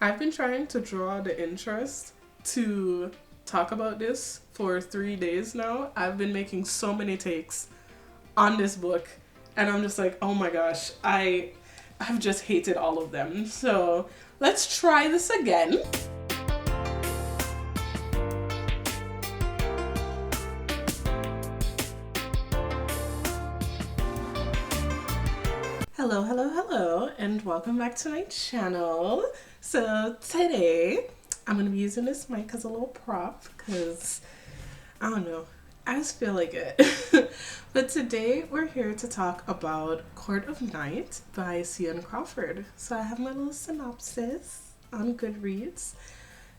I've been trying to draw the interest to talk about this for 3 days now. I've been making so many takes on this book, and I'm just like, oh my gosh, I've just hated all of them. So let's try this again. Hello, and welcome back to my channel. So today, I'm going to be using this mic as a little prop because, I don't know, I just feel like it. But today, we're here to talk about Court of Night by C.N. Crawford. So I have my little synopsis on Goodreads.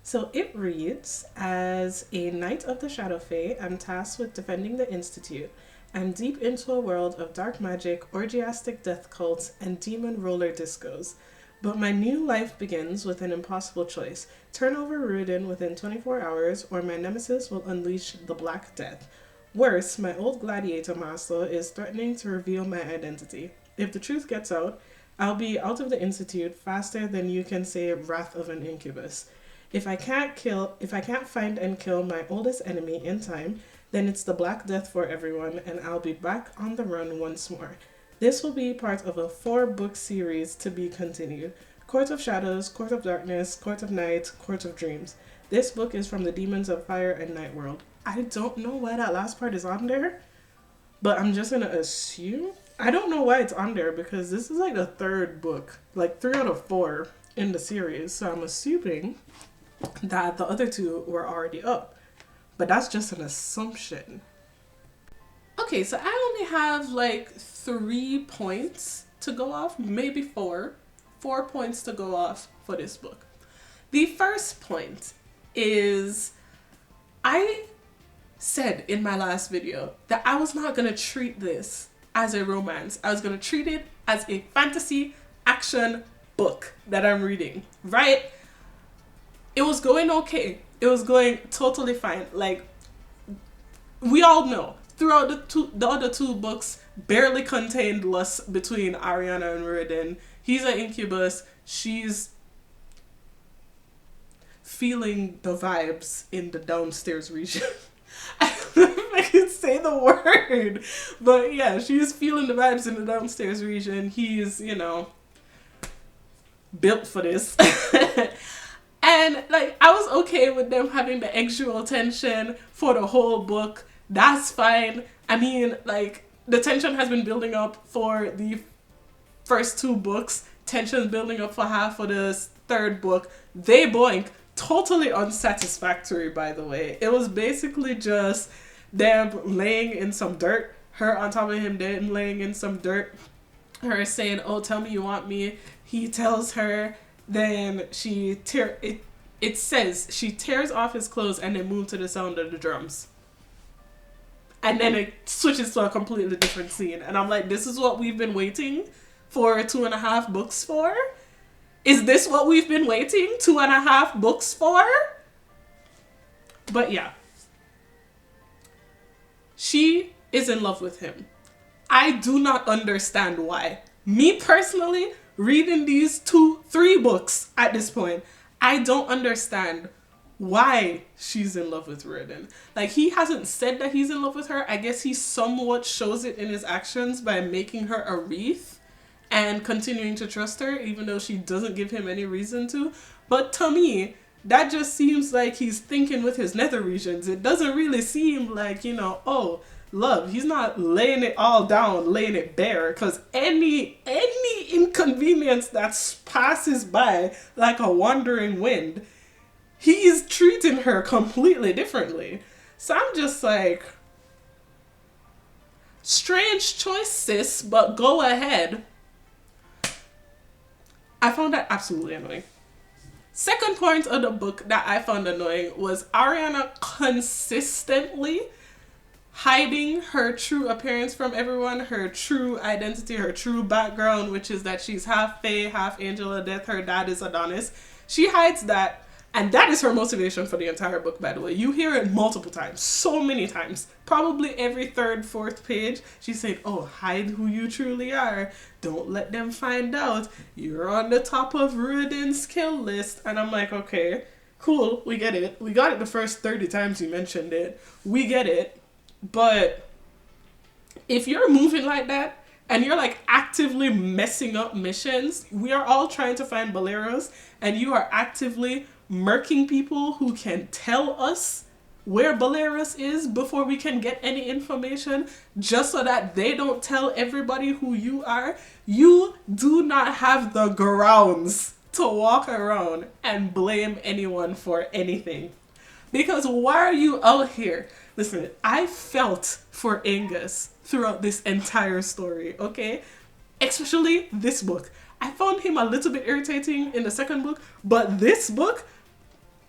So it reads, as a Knight of the Shadow Fae, I'm tasked with defending the Institute. I'm deep into a world of dark magic, orgiastic death cults, and demon roller discos. But my new life begins with an impossible choice. Turn over Ruiden within 24 hours, or my nemesis will unleash the Black Death. Worse, my old gladiator master is threatening to reveal my identity. If the truth gets out, I'll be out of the Institute faster than you can say Wrath of an Incubus. If I can't find and kill my oldest enemy in time, then it's the Black Death for everyone, and I'll be back on the run once more. This will be part of a 4-book series to be continued. Court of Shadows, Court of Darkness, Court of Night, Court of Dreams. This book is from the Demons of Fire and Night World. I don't know why that last part is on there, but I'm just gonna assume. I don't know why it's on there because this is like the 3rd book, like 3 out of 4 in the series, so I'm assuming that the other 2 were already up. But that's just an assumption. Okay, so I only have like 3 points to go off, maybe 4. 4 points to go off for this book. The first point is, I said in my last video that I was not going to treat this as a romance. I was going to treat it as a fantasy action book that I'm reading, right? It was going okay. It was going totally fine. Like, we all know, throughout the other 2 books, barely contained lust between Ariana and Ruiden. He's an incubus. She's feeling the vibes in the downstairs region. I don't know if I can say the word, but yeah, she's feeling the vibes in the downstairs region. He's, built for this. And, like, I was okay with them having the actual tension for the whole book. That's fine. I mean, like, the tension has been building up for the first 2 books. Tension's building up for half of the 3rd book. They boink. Totally unsatisfactory, by the way. It was basically just them laying in some dirt. Her on top of him, them laying in some dirt. Her saying, oh, tell me you want me. He tells her. Then it says she tears off his clothes and then moves to the sound of the drums. And then it switches to a completely different scene. And I'm like, this is what we've been waiting for 2.5 books for? Is this what we've been waiting 2.5 books for? But yeah. She is in love with him. I do not understand why. Me personally, reading these 3 books at this point, I don't understand why she's in love with Ruiden. Like, he hasn't said that he's in love with her. I guess he somewhat shows it in his actions by making her a wreath and continuing to trust her, even though she doesn't give him any reason to. But to me, that just seems like he's thinking with his nether regions. It doesn't really seem like, oh, love. He's not laying it all down, laying it bare, because any inconvenience that passes by like a wandering wind, he's treating her completely differently. So I'm just like, strange choice, sis, but go ahead. I found that absolutely annoying. Second point of the book that I found annoying was Ariana consistently hiding her true appearance from everyone, her true identity, her true background, which is that she's half fae, half angel of death. Her dad is Adonis. She hides that And that is her motivation for the entire book, by the way. You hear it multiple times, so many times. Probably every third, fourth page, she's saying, oh, hide who you truly are. Don't let them find out. You're on the top of Ruden's kill list. And I'm like, okay, cool, we get it. We got it the first 30 times you mentioned it. We get it. But if you're moving like that, and you're like actively messing up missions, we are all trying to find boleros, and you are actively murking people who can tell us where boleros is before we can get any information, just so that they don't tell everybody who you are. You do not have the grounds to walk around and blame anyone for anything. Because why are you out here? Listen, I felt for Angus throughout this entire story, okay? Especially this book. I found him a little bit irritating in the second book, but this book,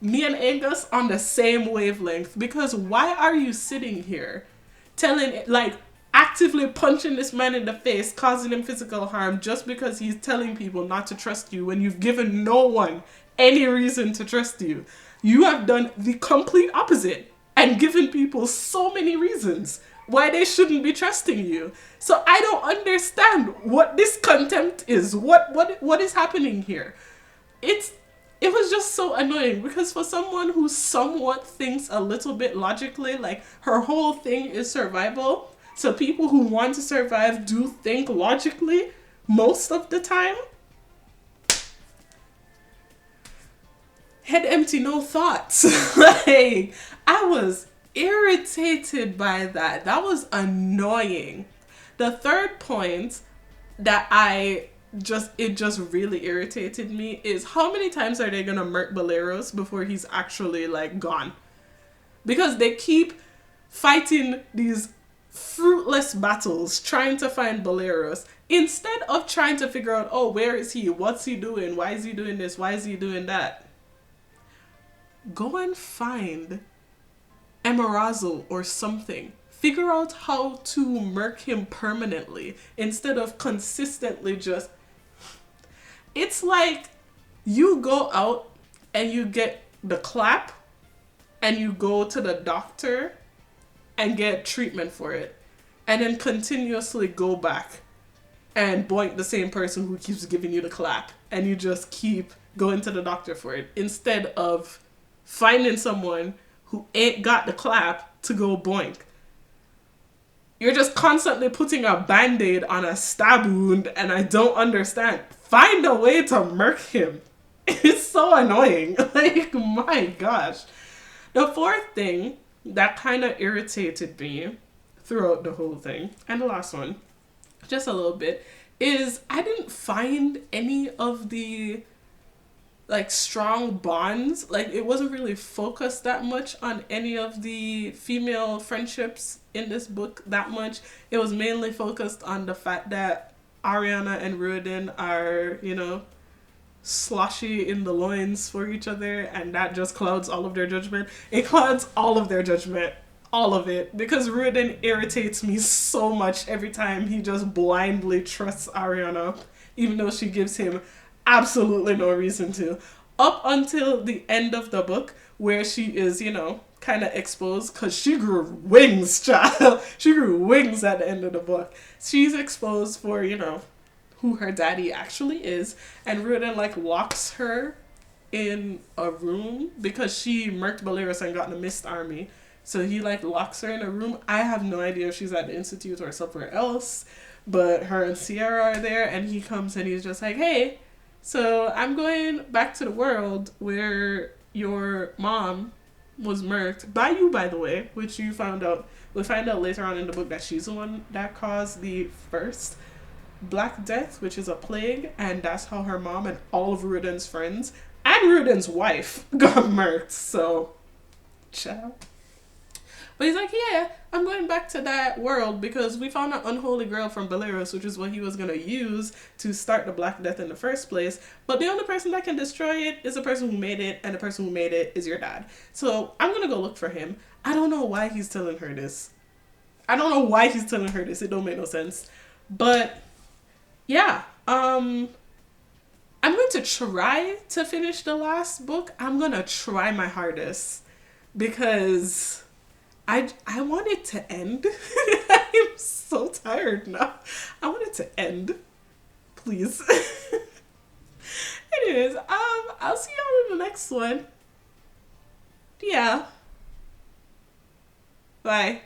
me and Angus on the same wavelength. Because why are you sitting here like, actively punching this man in the face, causing him physical harm just because he's telling people not to trust you when you've given no one any reason to trust you? You have done the complete opposite and given people so many reasons why they shouldn't be trusting you. So I don't understand what this contempt is. What is happening here? It was just so annoying, because for someone who somewhat thinks a little bit logically, like, her whole thing is survival. So people who want to survive do think logically most of the time. Head empty, no thoughts. Like, I was irritated by that. That was annoying. The third point that it just really irritated me is, how many times are they gonna murk boleros before he's actually, like, gone? Because they keep fighting these fruitless battles trying to find boleros, instead of trying to figure out, oh, where is he? What's he doing? Why is he doing this? Why is he doing that? Go and find Emerald or something. Figure out how to murk him permanently instead of consistently just... It's like you go out and you get the clap and you go to the doctor and get treatment for it, and then continuously go back and boink the same person who keeps giving you the clap, and you just keep going to the doctor for it instead of finding someone who ain't got the clap to go boink. You're just constantly putting a band-aid on a stab wound, and I don't understand. Find a way to murk him. It's so annoying. Like, my gosh. The fourth thing that kind of irritated me throughout the whole thing, and the last one, just a little bit, is I didn't find any of the, like, strong bonds. Like, it wasn't really focused that much on any of the female friendships in this book that much. It was mainly focused on the fact that Ariana and Ruden are, you know, sloshy in the loins for each other, and that just clouds all of their judgment. It clouds all of their judgment. All of it. Because Ruden irritates me so much every time he just blindly trusts Ariana, even though she gives him absolutely no reason to. Up until the end of the book, where she is, you know, kind of exposed, because she grew wings, child. She grew wings at the end of the book. She's exposed for, you know, who her daddy actually is, and Ruden, like, locks her in a room because she murked Boleros and got in the Mist Army. So he, like, locks her in a room. I have no idea if she's at the Institute or somewhere else, but her and Sierra are there, and he comes and he's just like, hey, so I'm going back to the world where your mom was murked by you, by the way, which we find out later on in the book that she's the one that caused the first Black Death, which is a plague, and that's how her mom and all of Ruden's friends and Ruden's wife got murked. So, ciao. But he's like, yeah, I'm going back to that world because we found an unholy grail from Boleros, which is what he was going to use to start the Black Death in the first place. But the only person that can destroy it is the person who made it, and the person who made it is your dad. So I'm going to go look for him. I don't know why he's telling her this. It don't make no sense. But yeah, I I'm going to try to finish the last book. I'm going to try my hardest because I want it to end. I'm so tired now. I want it to end. Please. Anyways, I'll see y'all in the next one. Yeah. Bye.